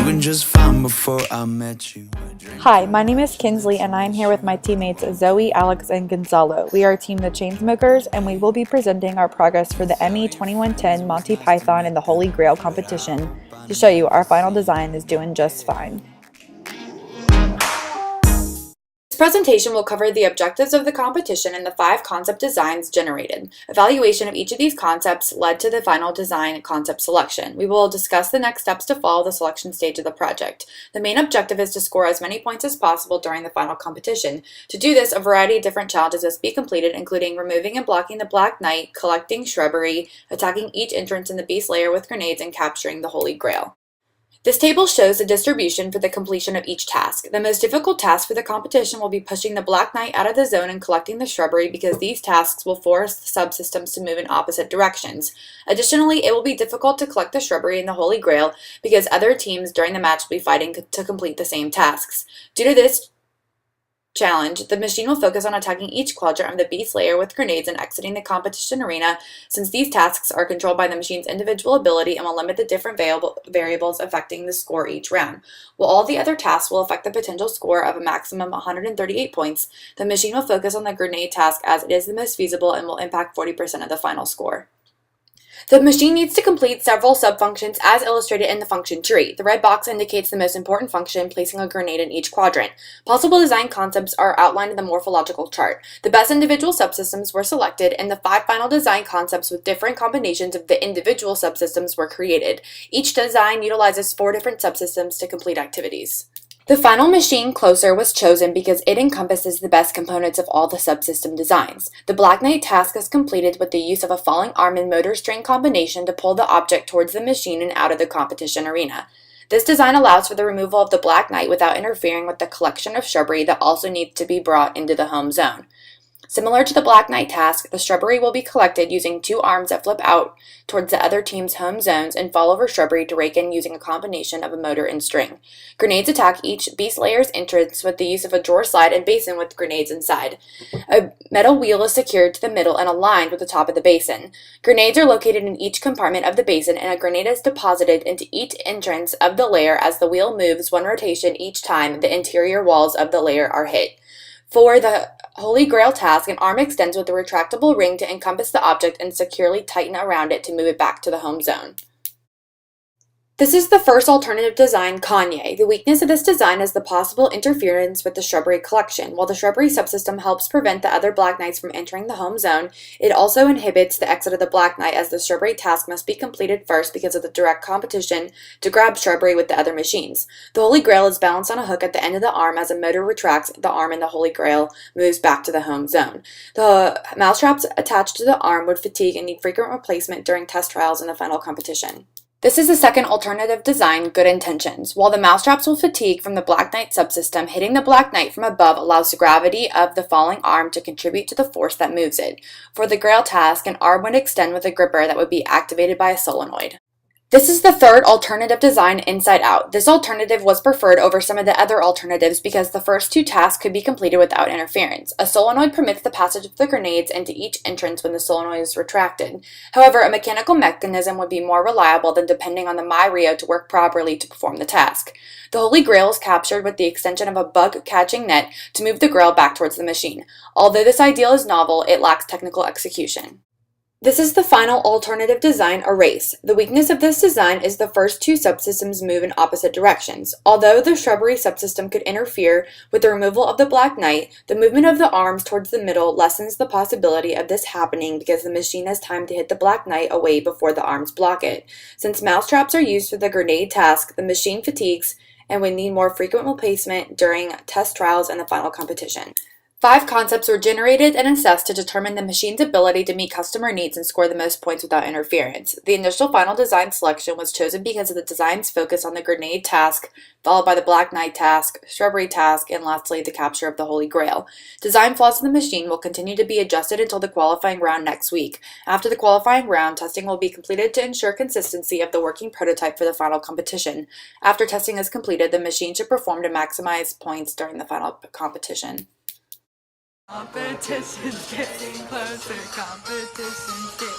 doing just fine before I met you. Hi, my name is Kinsley and I am here with my teammates Zoe, Alex, and Gonzalo. We are Team the ChainSmokers and we will be presenting our progress for the Emmy 2110 Monty Python and the Holy Grail competition to show you our final design is doing just fine. This presentation will cover the objectives of the competition and the 5 concept designs generated. Evaluation of each of these concepts led to the final design concept selection. We will discuss the next steps to follow the selection stage of the project. The main objective is to score as many points as possible during the final competition. To do this, a variety of different challenges must be completed, including removing and blocking the Black Knight, collecting shrubbery, attacking each entrance in the beast lair with grenades, and capturing the Holy Grail. This table shows the distribution for the completion of each task. The most difficult task for the competition will be pushing the Black Knight out of the zone and collecting the shrubbery, because these tasks will force the subsystems to move in opposite directions. Additionally, it will be difficult to collect the shrubbery and the Holy Grail because other teams during the match will be fighting to complete the same tasks. Due to this challenge, the machine will focus on attacking each quadrant of the beast layer with grenades and exiting the competition arena, since these tasks are controlled by the machine's individual ability and will limit the different variables affecting the score each round. While all the other tasks will affect the potential score of a maximum 138 points, the machine will focus on the grenade task as it is the most feasible and will impact 40% of the final score. The machine needs to complete several subfunctions as illustrated in the function tree. The red box indicates the most important function, placing a grenade in each quadrant. Possible design concepts are outlined in the morphological chart. The best individual subsystems were selected, and the 5 final design concepts with different combinations of the individual subsystems were created. Each design utilizes 4 different subsystems to complete activities. The final machine closer was chosen because it encompasses the best components of all the subsystem designs. The Black Knight task is completed with the use of a falling arm and motor string combination to pull the object towards the machine and out of the competition arena. This design allows for the removal of the Black Knight without interfering with the collection of shrubbery that also needs to be brought into the home zone. Similar to the Black Knight task, the shrubbery will be collected using 2 arms that flip out towards the other team's home zones and fall over shrubbery to rake in using a combination of a motor and string. Grenades attack each beast layer's entrance with the use of a drawer slide and basin with grenades inside. A metal wheel is secured to the middle and aligned with the top of the basin. Grenades are located in each compartment of the basin, and a grenade is deposited into each entrance of the layer. As the wheel moves 1 rotation each time the interior walls of the layer are hit. For the Holy Grail task, an arm extends with a retractable ring to encompass the object and securely tighten around it to move it back to the home zone. This is the first alternative design, Kanye. The weakness of this design is the possible interference with the shrubbery collection. While the shrubbery subsystem helps prevent the other Black Knights from entering the home zone, it also inhibits the exit of the Black Knight, as the shrubbery task must be completed first because of the direct competition to grab shrubbery with the other machines. The Holy Grail is balanced on a hook at the end of the arm. As a motor retracts the arm and the Holy Grail moves back to the home zone. The mousetraps attached to the arm would fatigue and need frequent replacement during test trials in the final competition. This is the second alternative design, Good Intentions. While the mousetraps will fatigue from the Black Knight subsystem, hitting the Black Knight from above allows the gravity of the falling arm to contribute to the force that moves it. For the Grail task, an arm would extend with a gripper that would be activated by a solenoid. This is the third alternative design, Inside Out. This alternative was preferred over some of the other alternatives because the first 2 tasks could be completed without interference. A solenoid permits the passage of the grenades into each entrance when the solenoid is retracted. However, a mechanical mechanism would be more reliable than depending on the MyRio to work properly to perform the task. The Holy Grail is captured with the extension of a bug-catching net to move the Grail back towards the machine. Although this ideal is novel, it lacks technical execution. This is the final alternative design, Erase. The weakness of this design is the first 2 subsystems move in opposite directions. Although the shrubbery subsystem could interfere with the removal of the Black Knight, the movement of the arms towards the middle lessens the possibility of this happening because the machine has time to hit the Black Knight away before the arms block it. Since mousetraps are used for the grenade task, the machine fatigues and would need more frequent replacement during test trials and the final competition. 5 concepts were generated and assessed to determine the machine's ability to meet customer needs and score the most points without interference. The initial final design selection was chosen because of the design's focus on the grenade task, followed by the Black Knight task, shrubbery task, and lastly the capture of the Holy Grail. Design flaws in the machine will continue to be adjusted until the qualifying round next week. After the qualifying round, testing will be completed to ensure consistency of the working prototype for the final competition. After testing is completed, the machine should perform to maximize points during the final competition. Competition's getting closer, competition's getting